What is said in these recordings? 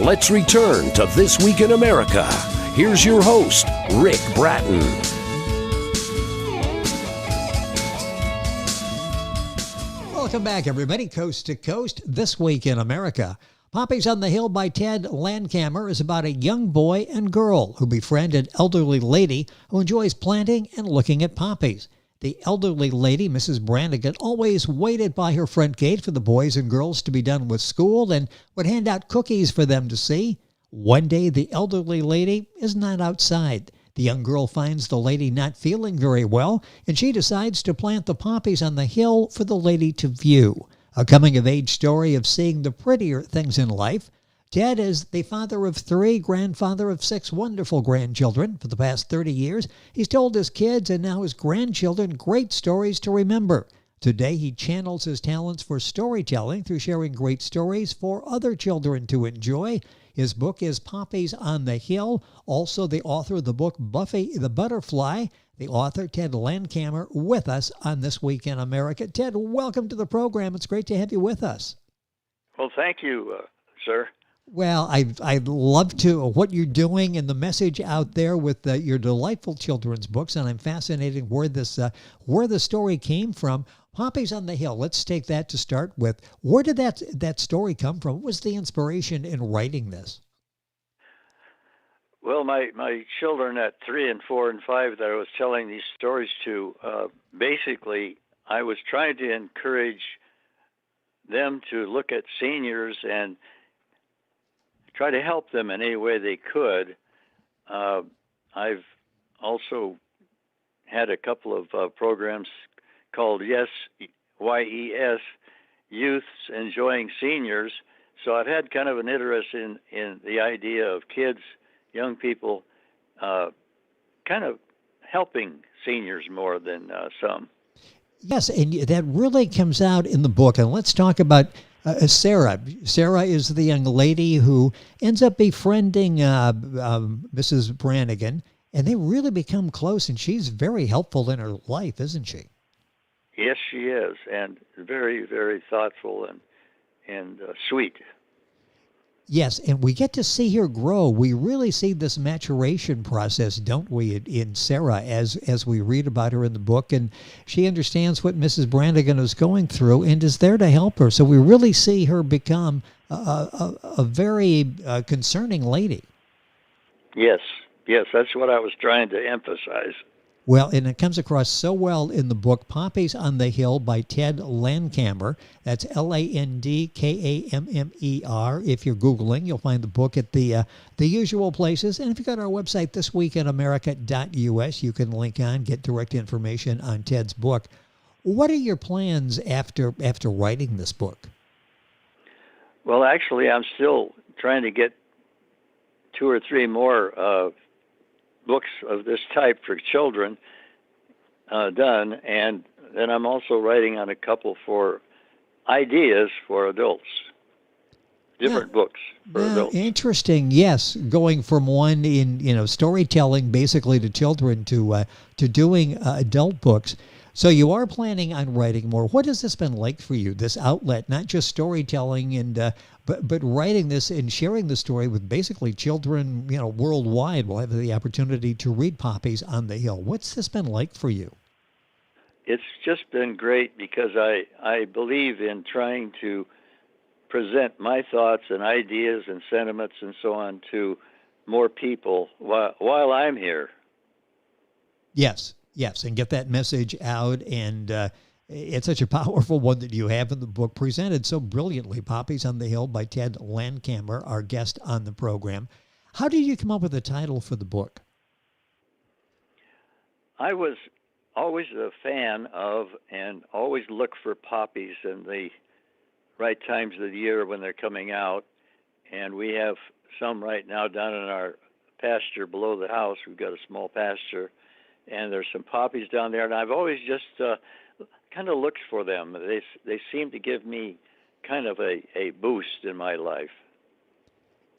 Let's return to This Week in America. Here's your host, Rick Bratton. Welcome back, everybody. Coast to Coast, This Week in America. Poppies on the Hill by Ted Landkammer is about a young boy and girl who befriend an elderly lady who enjoys planting and looking at poppies. The elderly lady, Mrs. Brannigan, always waited by her front gate for the boys and girls to be done with school and would hand out cookies for them to see. One day, the elderly lady is not outside. The young girl finds the lady not feeling very well, and she decides to plant the poppies on the hill for the lady to view. A coming-of-age story of seeing the prettier things in life. Ted is the father of 3, grandfather of 6 wonderful grandchildren. For the past 30 years, he's told his kids and now his grandchildren great stories to remember. Today, he channels his talents for storytelling through sharing great stories for other children to enjoy. His book is Poppies on the Hill. Also, the author of the book, Buffy the Butterfly. The author, Ted Landkammer, with us on This Week in America. Ted, welcome to the program. It's great to have you with us. Well, thank you, sir. Well, I'd love to what you're doing and the message out there with your delightful children's books, and I'm fascinated where the story came from. Poppies on the Hill. Let's take that to start with. Where did that story come from? What was the inspiration in writing this? Well, my children at 3 and 4 and 5 that I was telling these stories to, basically, I was trying to encourage them to look at seniors and try to help them in any way they could. I've also had a couple of programs called YES, Y-E-S, Youths Enjoying Seniors. So I've had kind of an interest in the idea of kids, young people, kind of helping seniors more than some. Yes, and that really comes out in the book. And let's talk about Sarah. Sarah is the young lady who ends up befriending Mrs. Brannigan, and they really become close, and she's very helpful in her life, isn't she? Yes, she is, and very, very thoughtful and sweet. Yes, and we get to see her grow. We really see this maturation process, don't we, in Sarah, as we read about her in the book. And she understands what Mrs. Brannigan is going through and is there to help her. So we really see her become a very concerning lady. Yes, that's what I was trying to emphasize. Well, and it comes across so well in the book, Poppies on the Hill by Ted Landkammer. That's Landkammer. If you're Googling, you'll find the book at the usual places. And if you go to our website, thisweekinamerica.us, you can link on, get direct information on Ted's book. What are your plans after writing this book? Well, actually, I'm still trying to get 2 or 3 more books of this type for children done, and then I'm also writing on a couple for ideas for adults, different books for adults. Interesting. Yes, going from one in storytelling basically to children to doing adult books. So you are planning on writing more. What has this been like for you? This outlet, not just storytelling and but writing this and sharing the story with basically children, worldwide will have the opportunity to read Poppies on the Hill. What's this been like for you? It's just been great because I believe in trying to present my thoughts and ideas and sentiments and so on to more people while I'm here. Yes, and get that message out, and it's such a powerful one that you have in the book, presented so brilliantly. Poppies on the Hill by Ted Landkammer, our guest on the program. How did you come up with the title for the book? I was always a fan of and always look for poppies in the right times of the year when they're coming out. And we have some right now down in our pasture below the house. We've got a small pasture, and there's some poppies down there. And I've always just kind of looked for them. They seem to give me kind of a boost in my life.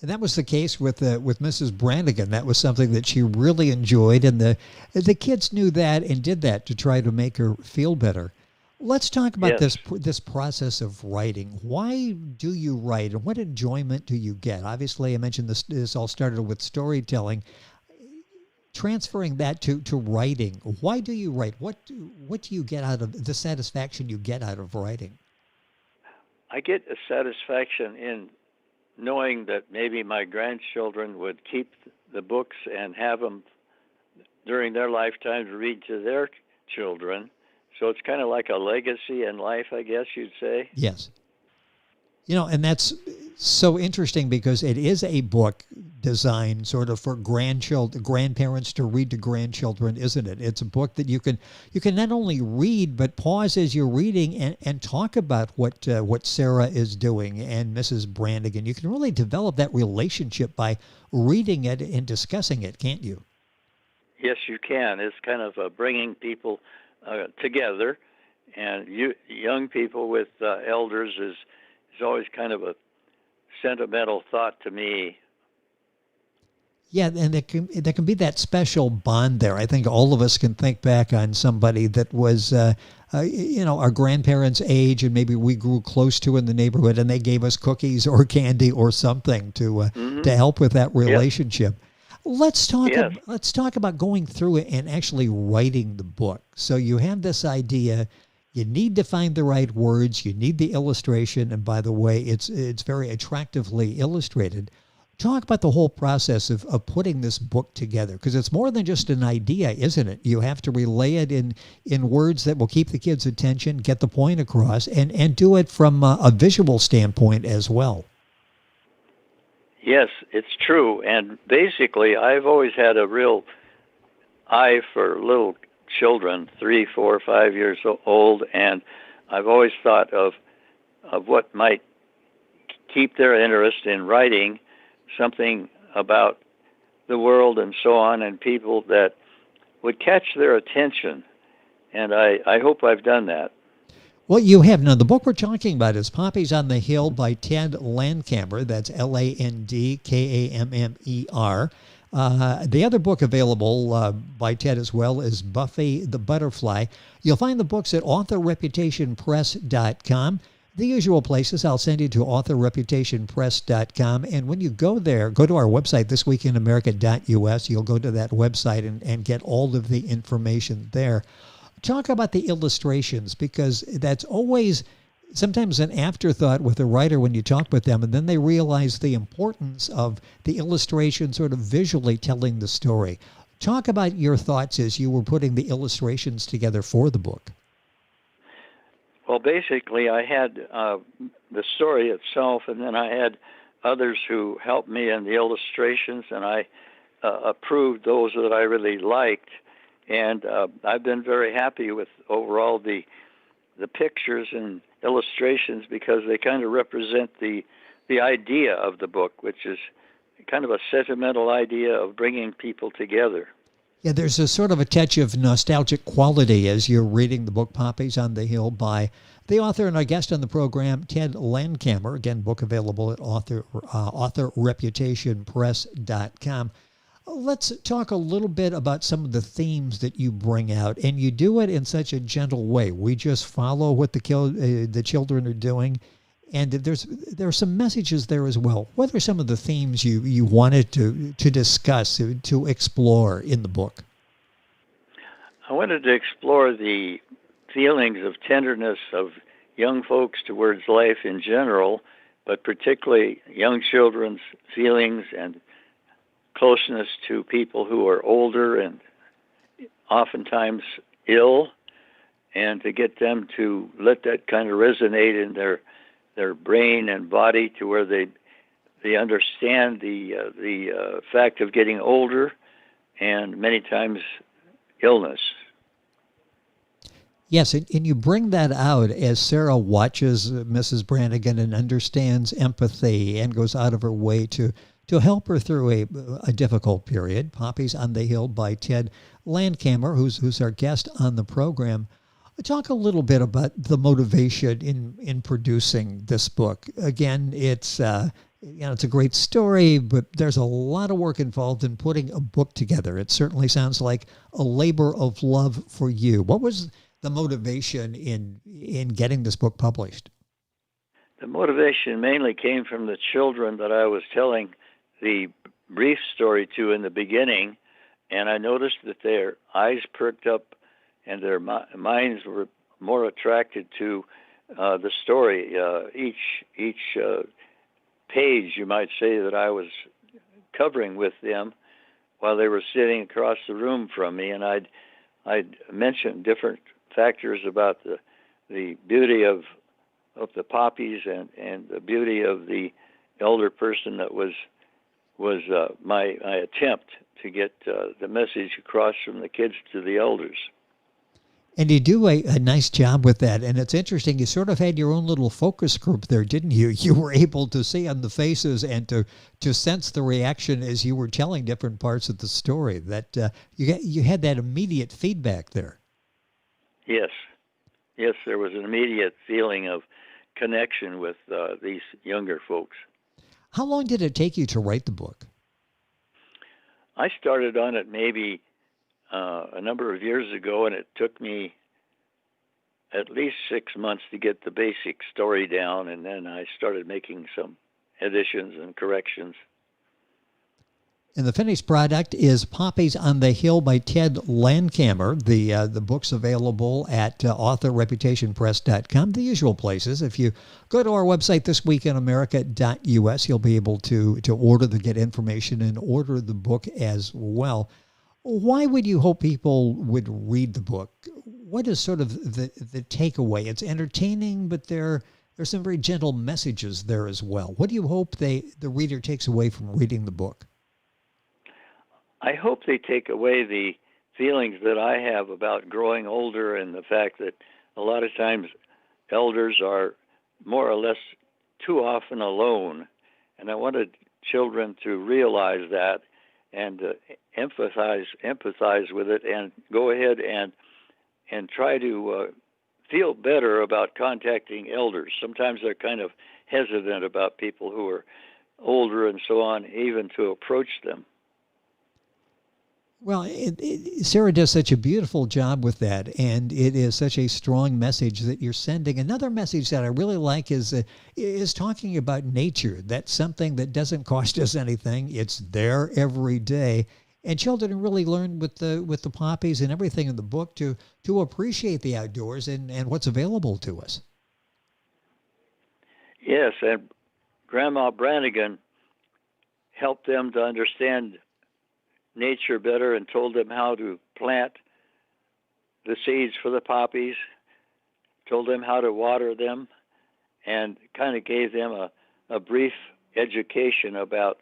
And that was the case with Mrs. Brannigan. That was something that she really enjoyed, and the kids knew that and did that to try to make her feel better. Let's talk about Yes. this process of writing. Why do you write, and what enjoyment do you get? Obviously, I mentioned this all started with storytelling. Transferring that to writing, why do you write? What do you get out of the satisfaction you get out of writing? I get a satisfaction in knowing that maybe my grandchildren would keep the books and have them during their lifetimes read to their children. So it's kind of like a legacy in life, I guess you'd say. Yes. And that's so interesting because it is a book designed sort of for grandparents to read to grandchildren, isn't it? It's a book that you can not only read but pause as you're reading and talk about what Sarah is doing and Mrs. Brannigan. You can really develop that relationship by reading it and discussing it, can't you? Yes, you can. It's kind of bringing people together, and young people with elders is always kind of a sentimental thought to me. Yeah, and there can be that special bond there. I think all of us can think back on somebody that was, our grandparents' age, and maybe we grew close to in the neighborhood, and they gave us cookies or candy or something to help with that relationship. Let's talk. Yes. Let's talk about going through it and actually writing the book. So you have this idea. You need to find the right words. You need the illustration, and by the way, it's very attractively illustrated. Talk about the whole process of putting this book together, because it's more than just an idea, isn't it? You have to relay it in words that will keep the kids' attention, get the point across, and do it from a visual standpoint as well. Yes, it's true. And basically, I've always had a real eye for little children, 3, 4, 5 years old, and I've always thought of what might keep their interest in writing something about the world and so on, and people that would catch their attention. And I hope I've done that. Well, you have. Now, the book we're talking about is Poppies on the Hill by Ted Landkammer. That's Landkammer. The other book available by Ted as well is Buffy the Butterfly. You'll find the books at authorreputationpress.com. The usual places. I'll send you to authorreputationpress.com. And when you go there, go to our website, thisweekinamerica.us. You'll go to that website and get all of the information there. Talk about the illustrations, because that's always sometimes an afterthought with a writer when you talk with them, and then they realize the importance of the illustration sort of visually telling the story. Talk about your thoughts as you were putting the illustrations together for the book. Well, basically, I had the story itself, and then I had others who helped me in the illustrations, and I approved those that I really liked. And I've been very happy with overall the pictures and illustrations, because they kind of represent the idea of the book, which is kind of a sentimental idea of bringing people together. Yeah, there's a sort of a touch of nostalgic quality as you're reading the book Poppies on the Hill by the author and our guest on the program, Ted Landkammer. Again, book available at authorreputationpress.com. Let's talk a little bit about some of the themes that you bring out, and you do it in such a gentle way. We just follow what the children are doing, and there are some messages there as well. What are some of the themes you wanted to discuss, to explore in the book? I wanted to explore the feelings of tenderness of young folks towards life in general, but particularly young children's feelings and closeness to people who are older and oftentimes ill, and to get them to let that kind of resonate in their brain and body to where they understand the fact of getting older and many times illness. Yes, and you bring that out as Sarah watches Mrs. Brannigan and understands empathy and goes out of her way to help her through a difficult period. Poppies on the Hill by Ted Landkammer, who's our guest on the program. Talk a little bit about the motivation in producing this book. Again, it's it's a great story, but there's a lot of work involved in putting a book together. It certainly sounds like a labor of love for you. What was the motivation in getting this book published? The motivation mainly came from the children that I was telling the brief story to in the beginning, and I noticed that their eyes perked up and their minds were more attracted to the story. Each page, you might say, that I was covering with them while they were sitting across the room from me, and I'd mentioned different factors about the beauty of the poppies and the beauty of the elder person that was my attempt to get the message across from the kids to the elders. And you do a nice job with that. And it's interesting, you sort of had your own little focus group there, didn't you? You were able to see on the faces and to sense the reaction as you were telling different parts of the story, that you had that immediate feedback there. Yes, there was an immediate feeling of connection with these younger folks. How long did it take you to write the book? I started on it maybe a number of years ago, and it took me at least 6 months to get the basic story down, and then I started making some additions and corrections. And the finished product is Poppies on the Hill by Ted Landkammer. The book's available at authorreputationpress.com, the usual places. If you go to our website, thisweekinamerica.us, you'll be able to order get information and order the book as well. Why would you hope people would read the book? What is sort of the takeaway? It's entertaining, but there's some very gentle messages there as well. What do you hope the reader takes away from reading the book? I hope they take away the feelings that I have about growing older and the fact that a lot of times elders are more or less too often alone. And I wanted children to realize that and empathize with it and go ahead and try to feel better about contacting elders. Sometimes they're kind of hesitant about people who are older and so on, even to approach them. Well, Sarah does such a beautiful job with that, and it is such a strong message that you're sending. Another message that I really like is talking about nature. That's something that doesn't cost us anything. It's there every day, and children really learn with the poppies and everything in the book to appreciate the outdoors and what's available to us. Yes, and Grandma Brannigan helped them to understand nature better and told them how to plant the seeds for the poppies, told them how to water them, and kind of gave them a brief education about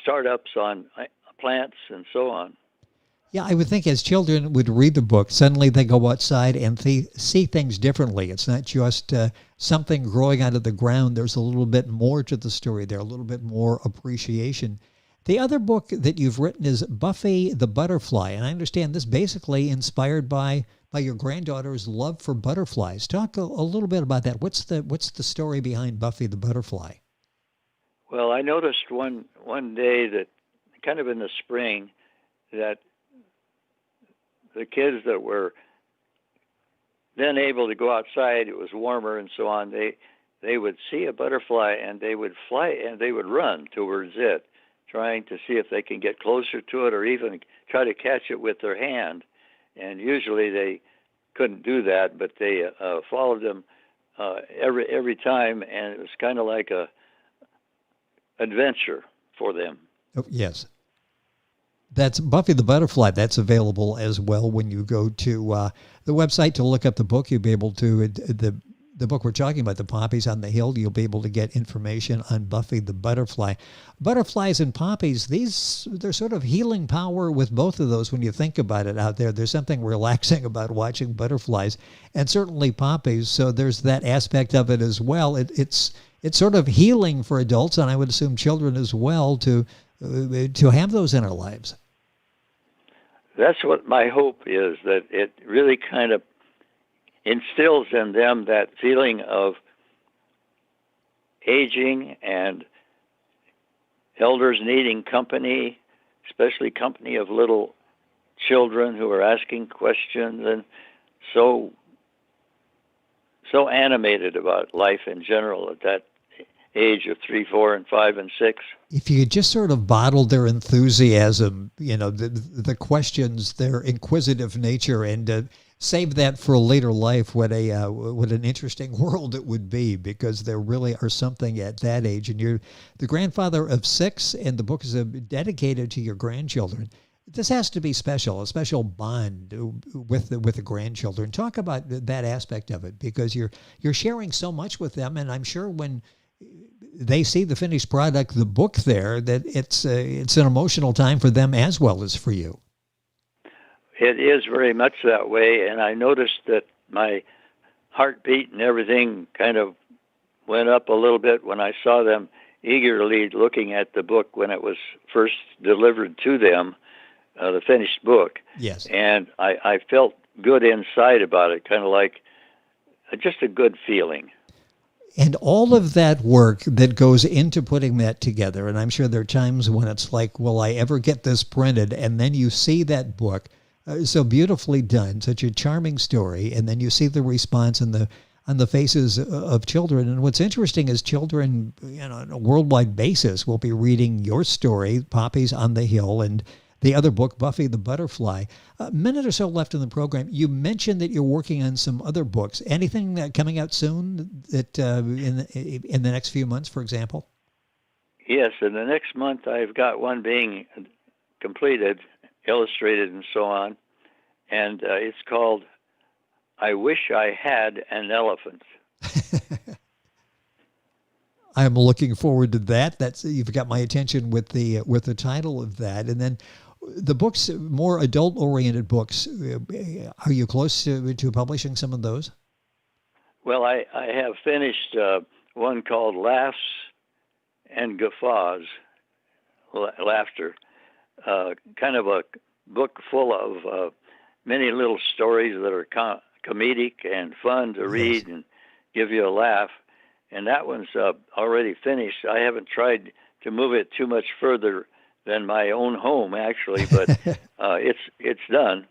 startups on plants and so on. Yeah, I would think as children would read the book, suddenly they go outside and see things differently. It's not just something growing out of the ground. There's a little bit more to the story there, a little bit more appreciation. The other book that you've written is Buffy the Butterfly, and I understand this basically inspired by your granddaughter's love for butterflies. Talk a little bit about that. What's the story behind Buffy the Butterfly? Well, I noticed one day that kind of in the spring that the kids that were then able to go outside, it was warmer and so on, they would see a butterfly and they would fly and they would run towards it, trying to see if they can get closer to it or even try to catch it with their hand. And usually they couldn't do that, but they followed them every time, and it was kind of like a adventure for them. Oh, yes. That's Buffy the Butterfly. That's available as well when you go to the website to look up the book. You'll be able to, the book we're talking about, the Poppies on the Hill, you'll be able to get information on Buffy the Butterfly. Butterflies and poppies, there's sort of healing power with both of those when you think about it out there. There's something relaxing about watching butterflies and certainly poppies, so there's that aspect of it as well. It's sort of healing for adults, and I would assume children as well, to have those in our lives. That's what my hope is, that it really kind of instills in them that feeling of aging and elders needing company, especially company of little children who are asking questions, and so animated about life in general at that age of 3, 4, and 5, and 6. If you could just sort of bottle their enthusiasm, the questions, their inquisitive nature, and save that for a later life, what an interesting world it would be, because there really are something at that age. And you're the grandfather of 6, and the book is dedicated to your grandchildren. This has to be special, a special bond with the grandchildren. Talk about that aspect of it, because you're sharing so much with them, and I'm sure when they see the finished product, the book there, that it's an emotional time for them as well as for you. It is very much that way, and I noticed that my heartbeat and everything kind of went up a little bit when I saw them eagerly looking at the book when it was first delivered to them, the finished book. Yes. And I felt good inside about it, kind of like just a good feeling. And all of that work that goes into putting that together, and I'm sure there are times when it's like, will I ever get this printed? And then you see that book so beautifully done, such a charming story, and then you see the response on the faces of children. And what's interesting is children, on a worldwide basis, will be reading your story, Poppies on the Hill, and the other book, Buffy the Butterfly. A minute or so left in the program. You mentioned that you're working on some other books. Anything coming out soon that in the next few months, for example? Yes, in the next month I've got one being completed, illustrated, and so on. And it's called I Wish I Had an Elephant. I'm looking forward to that. You've got my attention with the title of that. And then the books, more adult-oriented books, are you close to publishing some of those? Well, I have finished one called Laughs and Guffaws, Laughter, kind of a book full of many little stories that are comedic and fun to read and give you a laugh. And that one's already finished. I haven't tried to move it too much further than my own home, actually, but it's done.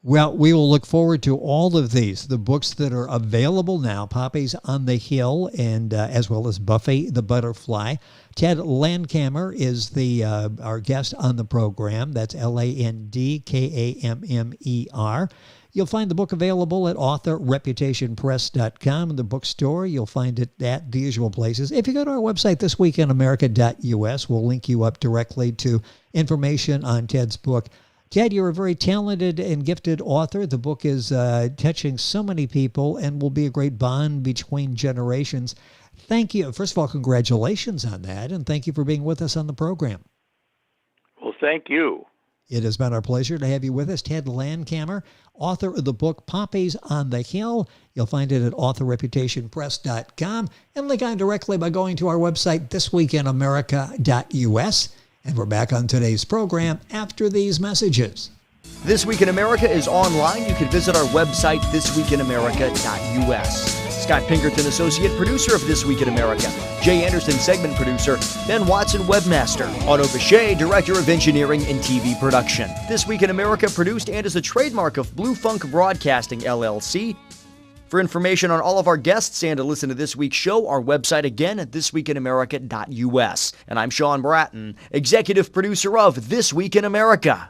Well, we will look forward to all of these, the books that are available now, Poppies on the Hill, and as well as Buffy the Butterfly. Ted Landkammer is our guest on the program. That's Landkammer. You'll find the book available at authorreputationpress.com in the bookstore. You'll find it at the usual places. If you go to our website, thisweekinamerica.us, we'll link you up directly to information on Ted's book. Ted, you're a very talented and gifted author. The book is touching so many people and will be a great bond between generations. Thank you. First of all, congratulations on that, and thank you for being with us on the program. Well, thank you. It has been our pleasure to have you with us, Ted Landkammer, author of the book Poppies on the Hill. You'll find it at authorreputationpress.com and link on directly by going to our website, thisweekinamerica.us. And we're back on today's program after these messages. This Week in America is online. You can visit our website, thisweekinamerica.us. Scott Pinkerton, Associate Producer of This Week in America. Jay Anderson, Segment Producer. Ben Watson, Webmaster. Otto Bechet, Director of Engineering and TV Production. This Week in America produced and is a trademark of Blue Funk Broadcasting, LLC. For information on all of our guests and to listen to this week's show, our website again at thisweekinamerica.us. And I'm Sean Bratton, Executive Producer of This Week in America.